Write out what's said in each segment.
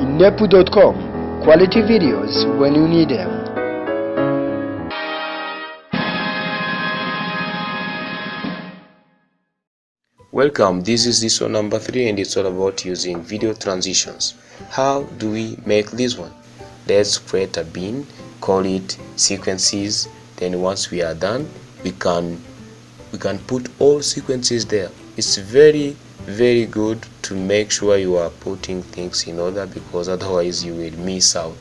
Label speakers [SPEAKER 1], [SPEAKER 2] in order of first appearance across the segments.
[SPEAKER 1] Inepu.com. Quality videos when you need them.
[SPEAKER 2] Welcome, this is lesson number 3 and it's all about using video transitions. How do we make this one? Let's create a bin, call it sequences. Then once we are done, we can put all sequences there. It's very good to make sure you are putting things in order, because otherwise you will miss out.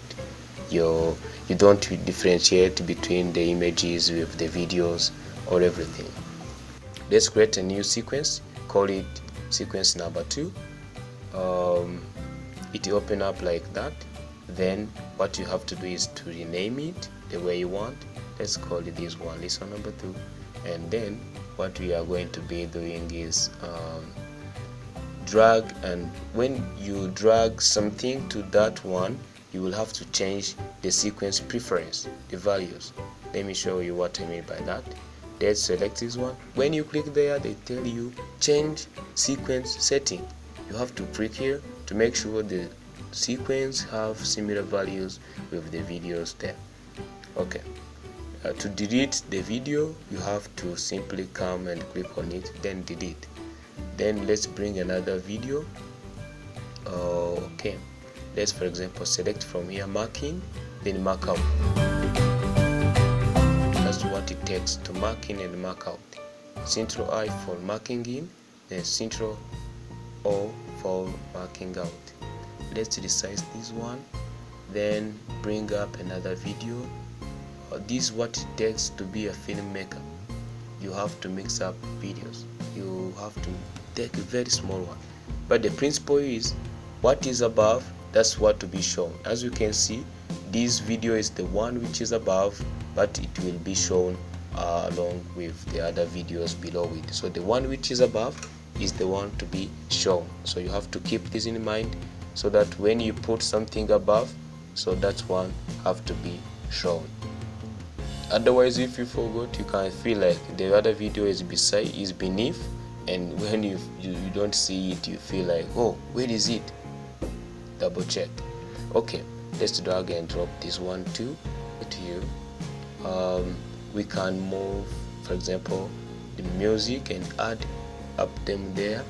[SPEAKER 2] You don't differentiate between the images with the videos or everything. Let's create a new sequence, call it sequence number 2. It open up like that. Then what you have to do is to rename it the way you want. Let's call it this one, lesson number 2. And then what we are going to be doing is drag, and when you drag something to that one, you will have to change the sequence preference, the values. Let me show you what I mean by that. Let's select this one. When you click there, they tell you change sequence setting. You have to click here to make sure the sequence have similar values with the videos there. Okay. To delete the video, you have to simply come and click on it, then delete. Then let's bring another video. Okay, let's for example select from here marking, then mark out. That's what it takes to mark in and mark out. Ctrl I for marking in, then Ctrl O for marking out. Let's resize this one, then bring up another video. This is what it takes to be a filmmaker. You have to mix up videos. You have to take a very small one. But the principle is, what is above, that's what to be shown. As you can see, this video is the one which is above, but it will be shown along with the other videos below it. So the one which is above is the one to be shown. So you have to keep this in mind, so that when you put something above, so that one have to be shown. Otherwise, if you forgot, you can feel like the other video is beneath, and when you don't see it, you feel like, oh, where is it? Double check. Okay, let's drag and drop this one too to you. We can move, for example, the music and add up them there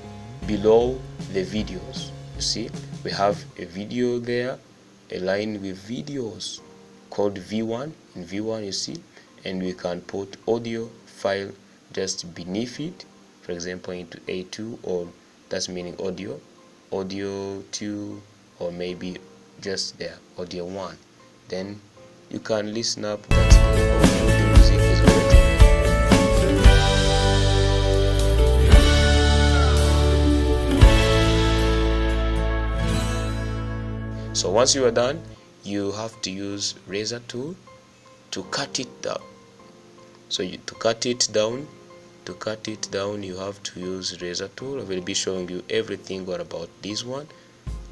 [SPEAKER 2] below the videos. You see, we have a video there, a line with videos called V1. In V1, you see, and we can put audio file just beneath it, for example into A2, or that's meaning audio 2, or maybe just there audio 1. Then you can listen up that the music is already. So once you are done, you have to use razor tool to cut it down. So to cut it down, you have to use razor tool. I will be showing you everything about this one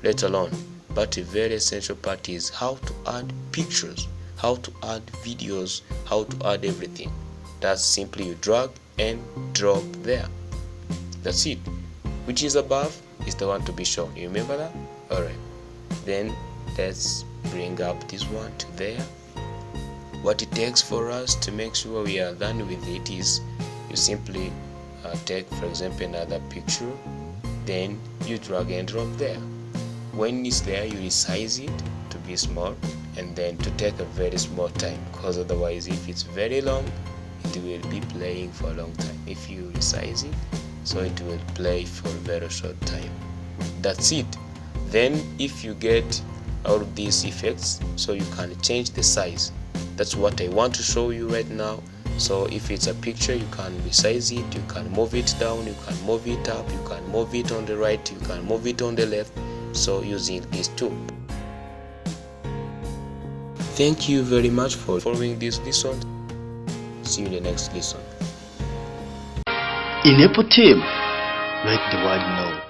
[SPEAKER 2] later on, but a very essential part is how to add pictures, how to add videos, how to add everything. That's simply you drag and drop there. That's it. Which is above is the one to be shown. You remember that? Alright, then let's bring up this one to there. What it takes for us to make sure we are done with it is you simply take, for example, another picture, then you drag and drop there. When it's there, you resize it to be small, and then to take a very small time, because otherwise if it's very long, it will be playing for a long time. If you resize it, so it will play for a very short time. That's it. Then if you get all of these effects, so you can change the size. That's what I want to show you right now. So if it's a picture, you can resize it, you can move it down, you can move it up, you can move it on the right, you can move it on the left, so using this tool. Thank you very much for following this lesson. See you in the next lesson.
[SPEAKER 1] Inepu Team. Let the world know.